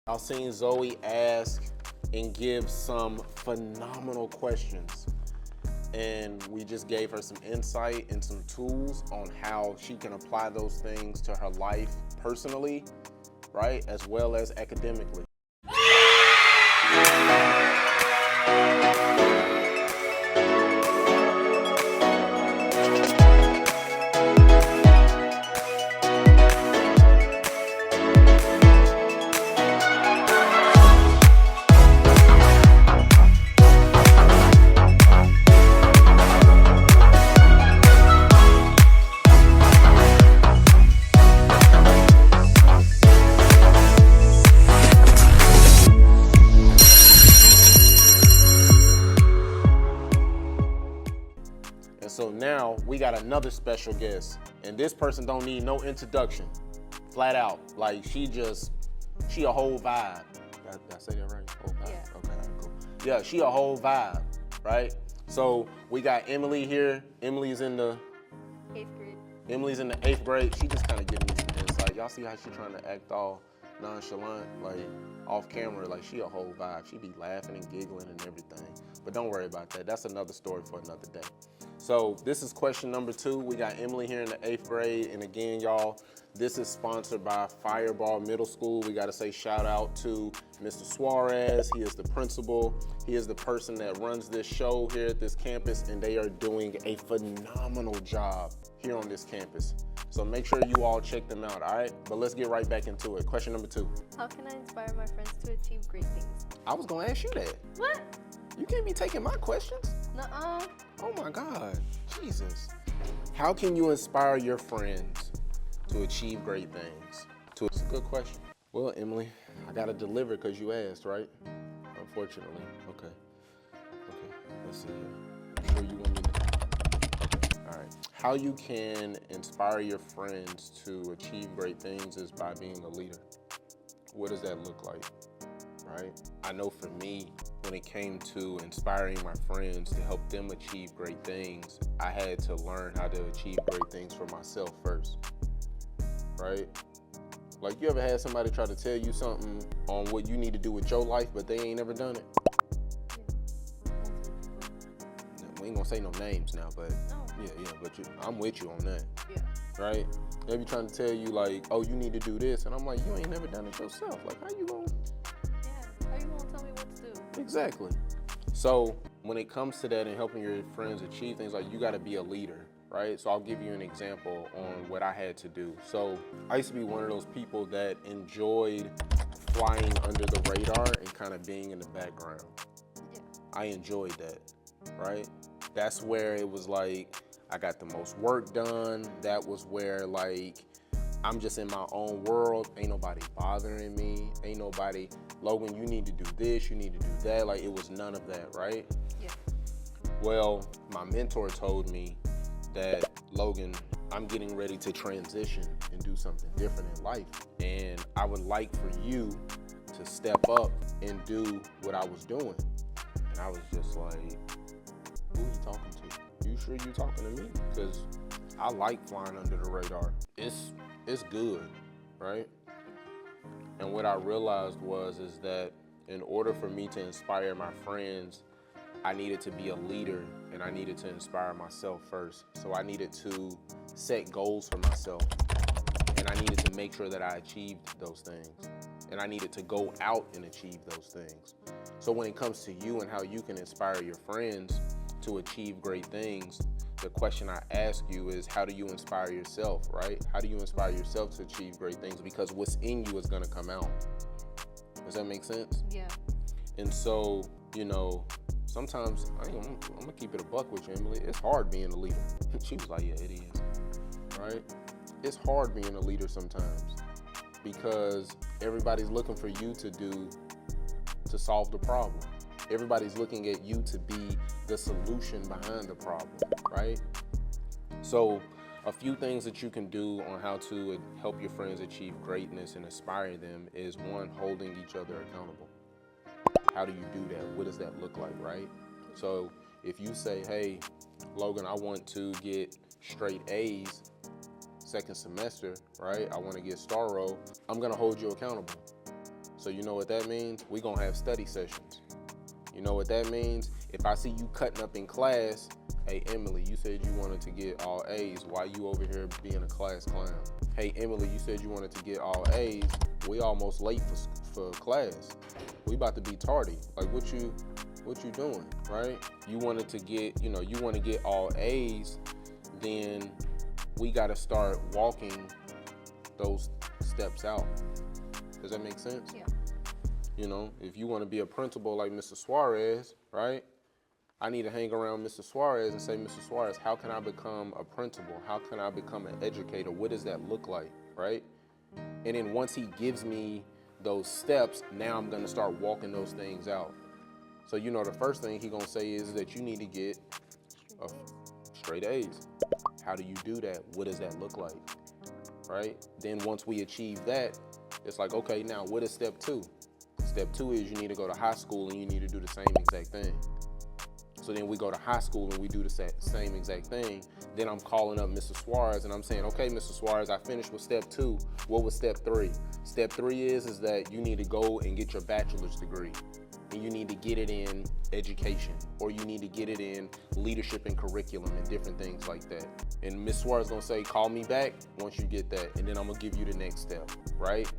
I've seen Zoe ask and give some phenomenal questions. And we just gave her some insight and some tools on how she can apply those things to her life personally, right, as well as academically. So now we got another special guest, and this person don't need no introduction, flat out. Like she a whole vibe. Did I say that right? Whole vibe? Yeah. Okay, cool. Yeah, she a whole vibe, right? So we got Emily here. Emily's in the 8th grade. Emily's in the 8th grade. She just kind of giving me some insight. Y'all see how she trying to act all nonchalant, like off camera, like she a whole vibe. She be laughing and giggling and everything. But don't worry about that. That's another story for another day. So this is question number 2. We got Emily here in the 8th grade. And again, y'all, this is sponsored by Fireball Middle School. We gotta say shout out to Mr. Suarez. He is the principal. He is the person that runs this show here at this campus, and they are doing a phenomenal job here on this campus. So make sure you all check them out, all right? But let's get right back into it. Question number 2. How can I inspire my friends to achieve great things? I was gonna ask you that. What? You can't be taking my questions. Nuh-uh. Oh my God, Jesus. How can you inspire your friends to achieve great things? It's a good question. Well, Emily, I gotta deliver because you asked, right? Unfortunately, okay. Let's see here. Sure you want me to? All right. How you can inspire your friends to achieve great things is by being a leader. What does that look like, right? I know for me, when it came to inspiring my friends to help them achieve great things, I had to learn how to achieve great things for myself first, right? Like, you ever had somebody try to tell you something on what you need to do with your life, but they ain't never done it? Yeah. We ain't gonna say no names now, but No. yeah, but I'm with you on that, Yeah. right? They be trying to tell you like, oh, you need to do this, and I'm like, you ain't never done it yourself. Like, how you gonna? Yeah. How you gonna tell me what to do? Exactly. So when it comes to that and helping your friends achieve things, like, you got to be a leader, right? So I'll give you an example on what I had to do. So I used to be one of those people that enjoyed flying under the radar and kind of being in the background. Yeah. I enjoyed that, right? That's where it was like I got the most work done. That was where, like, I'm just in my own world. Ain't nobody bothering me. Ain't nobody, Logan, you need to do this, you need to do that. Like, it was none of that, right? Yeah. Well, my mentor told me that, Logan, I'm getting ready to transition and do something different in life. And I would like for you to step up and do what I was doing. And I was just like, who are you talking to? You sure you talking to me? Because I like flying under the radar. It's good, right? And what I realized is that in order for me to inspire my friends, I needed to be a leader and I needed to inspire myself first. So I needed to set goals for myself and I needed to make sure that I achieved those things. And I needed to go out and achieve those things. So when it comes to you and how you can inspire your friends to achieve great things, the question I ask you is, how do you inspire yourself, right? How do you inspire yourself to achieve great things? Because what's in you is gonna come out. Does that make sense? Yeah. And so, you know, sometimes, I'm gonna keep it a buck with you, Emily. It's hard being a leader. She was like, yeah, it is, right? It's hard being a leader sometimes because everybody's looking for you to solve the problem. Everybody's looking at you to be the solution behind the problem, right? So a few things that you can do on how to help your friends achieve greatness and inspire them is, one, holding each other accountable. How do you do that? What does that look like, right? So if you say, hey, Logan, I want to get straight A's second semester, right? I want to get star roll. I'm gonna hold you accountable. So you know what that means? We gonna have study sessions. You know what that means? If I see you cutting up in class, hey Emily, you said you wanted to get all A's. Why you over here being a class clown? Hey Emily, you said you wanted to get all A's. We almost late for class. We about to be tardy. Like what you doing, right? You wanted to get, you want to get all A's, then we got to start walking those steps out. Does that make sense? Yeah. If you want to be a principal like Mr. Suarez, right? I need to hang around Mr. Suarez and say, Mr. Suarez, how can I become a principal? How can I become an educator? What does that look like, right? And then once he gives me those steps, now I'm going to start walking those things out. So, the first thing he going to say is that you need to get straight A's. How do you do that? What does that look like, right? Then once we achieve that, it's like, okay, now what is step 2? Step 2 is you need to go to high school and you need to do the same exact thing. So then we go to high school and we do the same exact thing. Then I'm calling up Mr. Suarez and I'm saying, okay, Mr. Suarez, I finished with step 2. What was step 3? Step 3 is that you need to go and get your bachelor's degree. And you need to get it in education, or you need to get it in leadership and curriculum and different things like that. And Ms. Suarez is gonna say, call me back once you get that, and then I'm gonna give you the next step, right?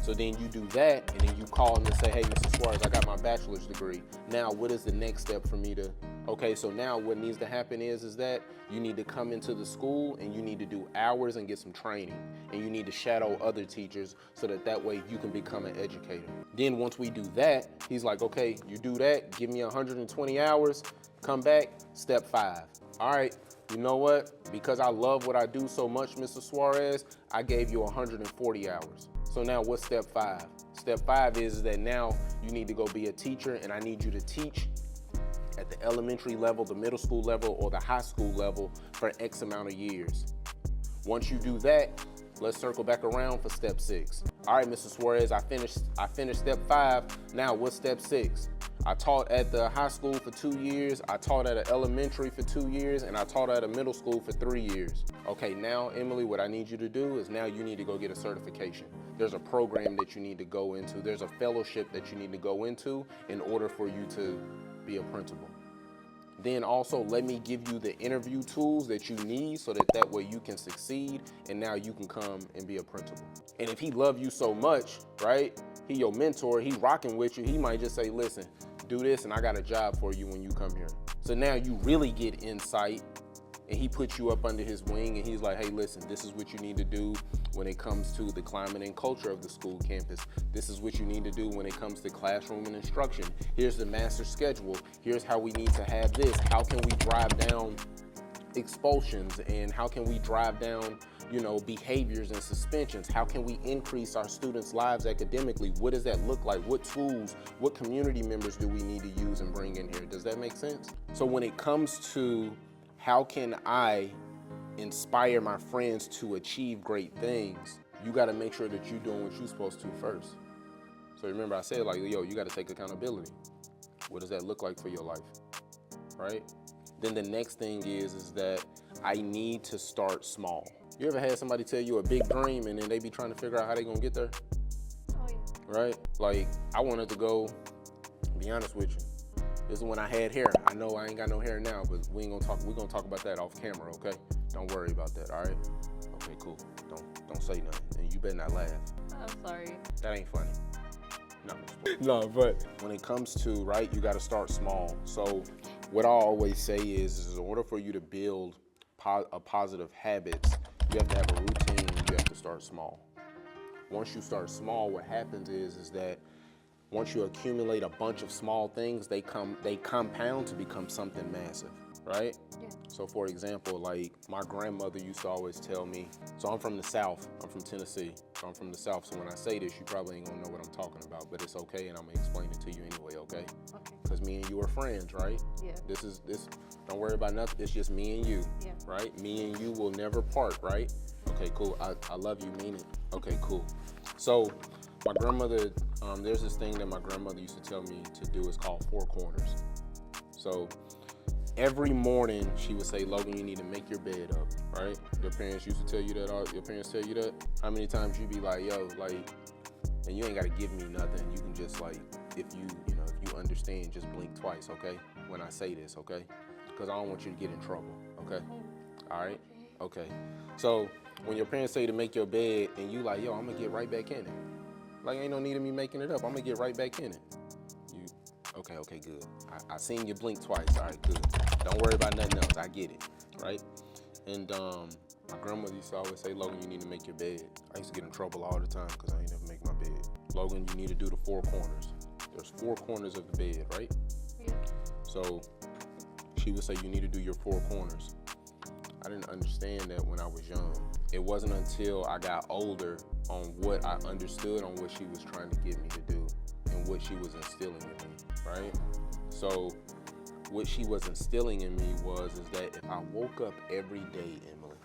So then you do that, and then you call him and say, hey, Mr. Suarez, I got my bachelor's degree. Now, what is the next step for me to, okay, so now what needs to happen is that you need to come into the school and you need to do hours and get some training. And you need to shadow other teachers so that way you can become an educator. Then once we do that, he's like, okay, you do that, give me 120 hours, come back, step 5. All right, you know what? Because I love what I do so much, Mr. Suarez, I gave you 140 hours. So now what's step 5? Step 5 is that now you need to go be a teacher, and I need you to teach at the elementary level, the middle school level, or the high school level for X amount of years. Once you do that, let's circle back around for step 6. All right, Mr. Suarez, I finished step 5. Now what's step 6? I taught at the high school for 2 years, I taught at an elementary for 2 years, and I taught at a middle school for 3 years. Okay, now, Emily, what I need you to do is now you need to go get a certification. There's a program that you need to go into. There's a fellowship that you need to go into in order for you to be a principal. Then also let me give you the interview tools that you need so that way you can succeed, and now you can come and be a principal. And if he love you so much, right, he your mentor, he rocking with you, he might just say, listen, do this and I got a job for you when you come here. So now you really get insight, and he puts you up under his wing and he's like, hey, listen, this is what you need to do when it comes to the climate and culture of the school campus. This is what you need to do when it comes to classroom and instruction. Here's the master schedule. Here's how we need to have this. How can we drive down expulsions, and how can we drive down, behaviors and suspensions? How can we increase our students' lives academically? What does that look like? What tools, what community members do we need to use and bring in here? Does that make sense? So when it comes to how can I inspire my friends to achieve great things, you got to make sure that you're doing what you're supposed to first. So remember I said, you got to take accountability. What does that look like for your life, right? Then the next thing is that I need to start small. You ever had somebody tell you a big dream and then they be trying to figure out how they gonna get there? Oh yeah. Right? Like I wanted to go, be honest with you, this is when I had hair. I know I ain't got no hair now, but we're gonna talk about that off camera, okay? Don't worry about that, all right? Okay, cool. Don't say nothing, and you better not laugh. I'm sorry. That ain't funny. No, but when it comes to, right, you gotta start small. So what I always say is in order for you to build a positive habits, you have to have a routine, you have to start small. Once you start small, what happens is that once you accumulate a bunch of small things, they compound to become something massive, right? Yeah. So for example, like my grandmother used to always tell me, so I'm from the South, I'm from Tennessee, so I'm from the South, so when I say this, you probably ain't gonna know what I'm talking about, but it's okay, and I'm gonna explain it to you anyway, okay? Okay. Because me and you are friends, right? Yeah. This, don't worry about nothing, it's just me and you, Yeah. right? Me and you will never part, right? Okay, cool, I love you, mean it. Okay, cool. So my grandmother, there's this thing that my grandmother used to tell me to do. It's called 4 corners. So every morning she would say, Logan, you need to make your bed up, right? Your parents used to tell you that? Your parents tell you that? How many times you be like, yo, like, And you ain't gotta give me nothing. You can just like, if you understand, just blink twice, okay? When I say this, okay? Because I don't want you to get in trouble, okay? All right? Okay. So when your parents say to make your bed and you like, yo, I'm gonna get right back in it. Like, ain't no need of me making it up. I'm gonna get right back in it. Okay, good. I seen you blink twice. All right, good. Don't worry about nothing else. I get it, right? And my grandmother used to always say, Logan, you need to make your bed. I used to get in trouble all the time because I ain't never make my bed. Logan, you need to do the 4 corners. There's 4 corners of the bed, right? Yeah. So she would say, you need to do your 4 corners. I didn't understand that when I was young. It wasn't until I got older on what I understood on what she was trying to get me to do and what she was instilling in me, right? So what she was instilling in me is that if I woke up every day, Emily,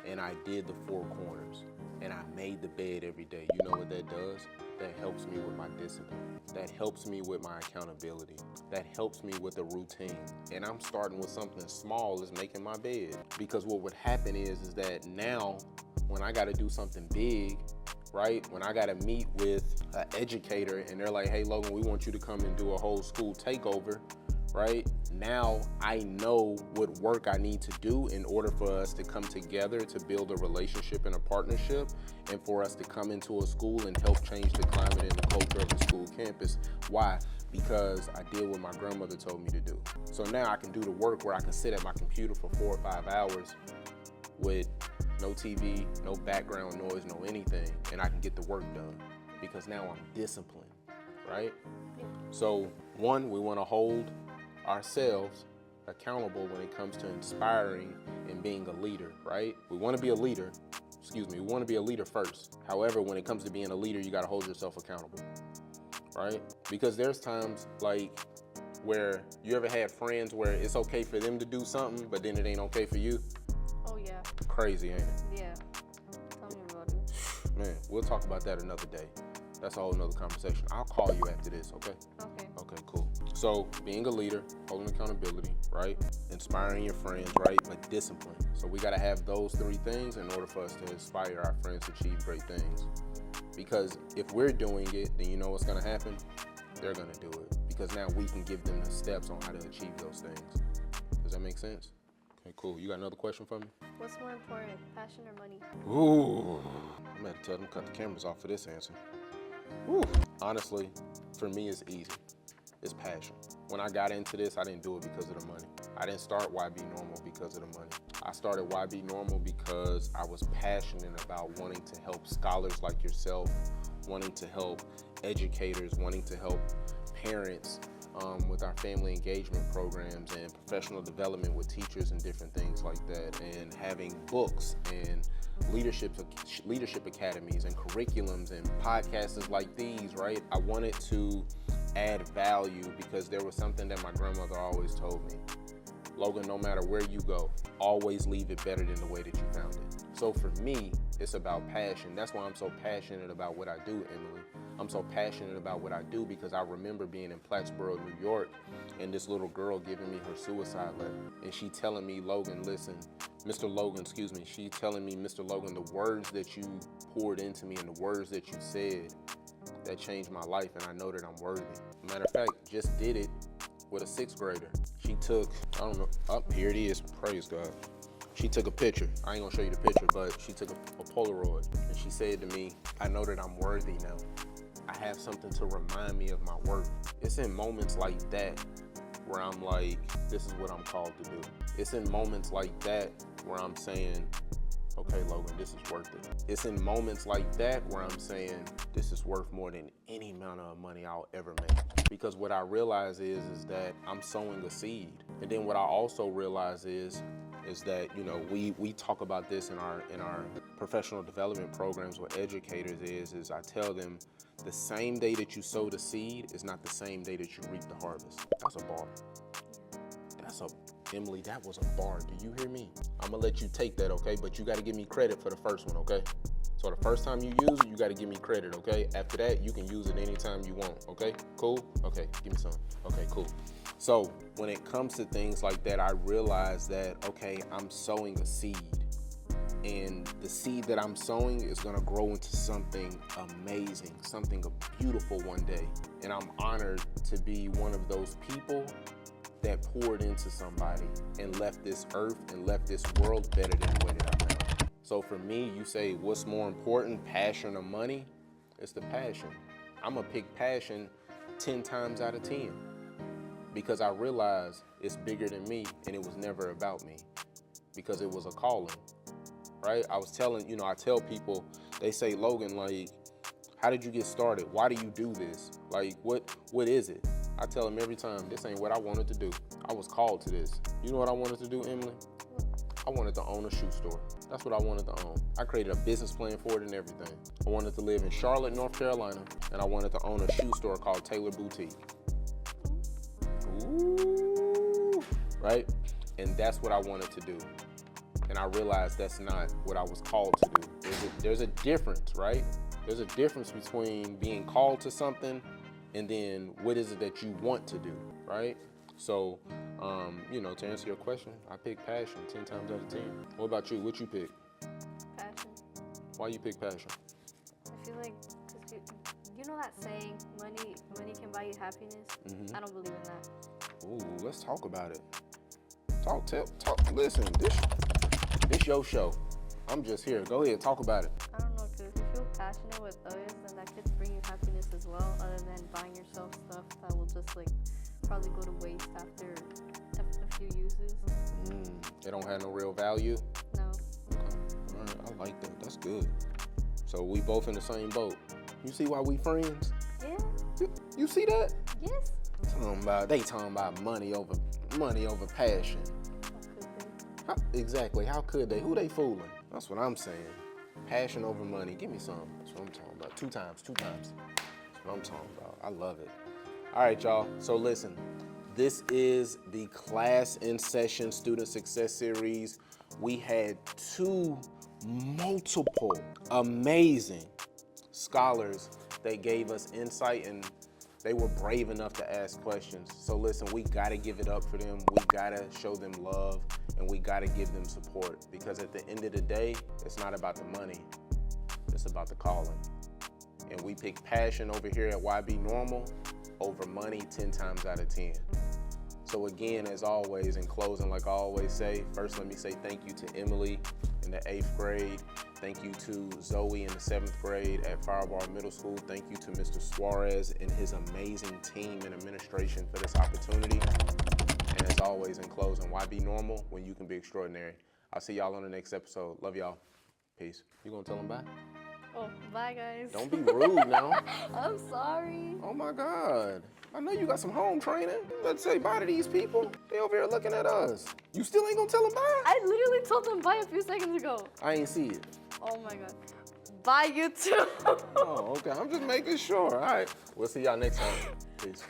and I did the 4 corners and I made the bed every day, you know what that does? That helps me with my discipline. That helps me with my accountability. That helps me with a routine. And I'm starting with something small as making my bed. Because what would happen is that now when I gotta do something big, right? When I gotta meet with an educator and they're like, hey Logan, we want you to come and do a whole school takeover, right? Now I know what work I need to do in order for us to come together to build a relationship and a partnership, and for us to come into a school and help change the climate and the culture of the school campus. Why? Because I did what my grandmother told me to do. So now I can do the work where I can sit at my computer for 4 or 5 hours with no TV, no background noise, no anything, and I can get the work done because now I'm disciplined, right? So 1, we want to hold ourselves accountable when it comes to inspiring and being a leader, right? We want to be a leader, we want to be a leader first. However, when it comes to being a leader, you got to hold yourself accountable, right? Because there's times like where you ever had friends where it's okay for them to do something, but then it ain't okay for you. Oh yeah. Crazy, ain't it? Yeah. Tell me about it. Man, we'll talk about that another day. That's a whole nother conversation. I'll call you after this, okay? Okay. Okay, cool. So being a leader, holding accountability, right? Inspiring your friends, right? But discipline. So we gotta have those 3 things in order for us to inspire our friends to achieve great things. Because if we're doing it, then you know what's gonna happen? They're gonna do it. Because now we can give them the steps on how to achieve those things. Does that make sense? Okay, cool. You got another question for me? What's more important, passion or money? Ooh, I'm gonna tell them to cut the cameras off for this answer. Ooh. Honestly, for me, it's easy. It's passion. When I got into this, I didn't do it because of the money. I didn't start Y.B.Normal because of the money. I started Y.B.Normal because I was passionate about wanting to help scholars like yourself, wanting to help educators, wanting to help parents with our family engagement programs and professional development with teachers and different things like that, and having books and leadership academies and curriculums and podcasts like these, right? I wanted to add value because there was something that my grandmother always told me. Logan, no matter where you go, always leave it better than the way that you found it. So for me, it's about passion. That's why I'm so passionate about what I do, Emily. I'm so passionate about what I do because I remember being in Plattsburgh, New York, and this little girl giving me her suicide letter. And she telling me, Logan, listen, Mr. Logan, she telling me, Mr. Logan, the words that you poured into me and the words that you said, that changed my life, and I know that I'm worthy. Matter of fact, just did it with a 6th grader. She took, I don't know, here it is, praise God. She took a picture. I ain't gonna show you the picture, but she took a Polaroid, and she said to me, I know that I'm worthy now. I have something to remind me of my worth. It's in moments like that where I'm like, this is what I'm called to do. It's in moments like that where I'm saying, okay, Logan, this is worth it. It's in moments like that where I'm saying, this is worth more than any amount of money I'll ever make. Because what I realize is that I'm sowing a seed. And then what I also realize is that, you know, we talk about this in our professional development programs with educators is I tell them the same day that you sow the seed is not the same day that you reap the harvest. That's a bar. Emily, that was a bar. Do you hear me? I'm gonna let you take that, okay? But you gotta give me credit for the first one, okay? So the first time you use it, you gotta give me credit, okay? After that, you can use it anytime you want, okay? Cool? Okay, give me some. Okay, cool. So when it comes to things like that, I realize that, okay, I'm sowing a seed. And the seed that I'm sowing is gonna grow into something amazing, something beautiful one day. And I'm honored to be one of those people that poured into somebody and left this earth and left this world better than the way that I found it. So for me, you say, what's more important, passion or money? It's the passion. I'm gonna pick passion 10 times out of 10 because I realize it's bigger than me and it was never about me because it was a calling. Right? I was telling, I tell people, they say, Logan, like, how did you get started? Why do you do this? Like, what is it? I tell them every time, this ain't what I wanted to do. I was called to this. You know what I wanted to do, Emily? I wanted to own a shoe store. That's what I wanted to own. I created a business plan for it and everything. I wanted to live in Charlotte, North Carolina, and I wanted to own a shoe store called Taylor Boutique. Ooh, right? And that's what I wanted to do. And I realized that's not what I was called to do. There's a difference, right? There's a difference between being called to something and then what is it that you want to do, right? So, to answer your question, I pick passion 10 times out of 10. What about you? What you pick? Passion. Why you pick passion? I feel like, cause you know that saying, money can buy you happiness? Mm-hmm. I don't believe in that. Ooh, let's talk about it. Talk, listen, this your show. I'm just here. Go ahead, talk about it. I don't know, cause if you feel passionate with others, then that could bring you happiness as well, other than buying yourself stuff that will just probably go to waste after a few uses. It don't have no real value? No. Okay. All right, I like that. That's good. So we both in the same boat. You see why we friends? Yeah. You see that? Yes. They talking about money over passion. How could they? Exactly. How could they? Who they fooling? That's what I'm saying. Passion over money. Give me some. That's what I'm talking about. Two times. That's what I'm talking about. I love it. All right, y'all. So listen, this is the Class in Session Student Success Series. We had two multiple amazing scholars that gave us insight, and they were brave enough to ask questions. So listen, we gotta give it up for them. We gotta show them love, and we gotta give them support, because at the end of the day, it's not about the money, it's about the calling. And we pick passion over here at Y.B.Normal over money 10 times out of 10. So again, as always, in closing, like I always say, first let me say thank you to Emily in the 8th grade. Thank you to Zoe in the 7th grade at Firebar Middle School. Thank you to Mr. Suarez and his amazing team and administration for this opportunity. And as always, in closing, Y.B.Normal, when you can be extraordinary. I'll see y'all on the next episode. Love y'all. Peace. You gonna tell them bye? Oh, bye guys. Don't be rude now. I'm sorry. Oh my God. I know you got some home training. You better say bye to these people. They over here looking at us. You still ain't gonna tell them bye? I literally told them bye a few seconds ago. I ain't see it. Oh my God. Bye, you too. Oh, okay. I'm just making sure. All right. We'll see y'all next time. Peace.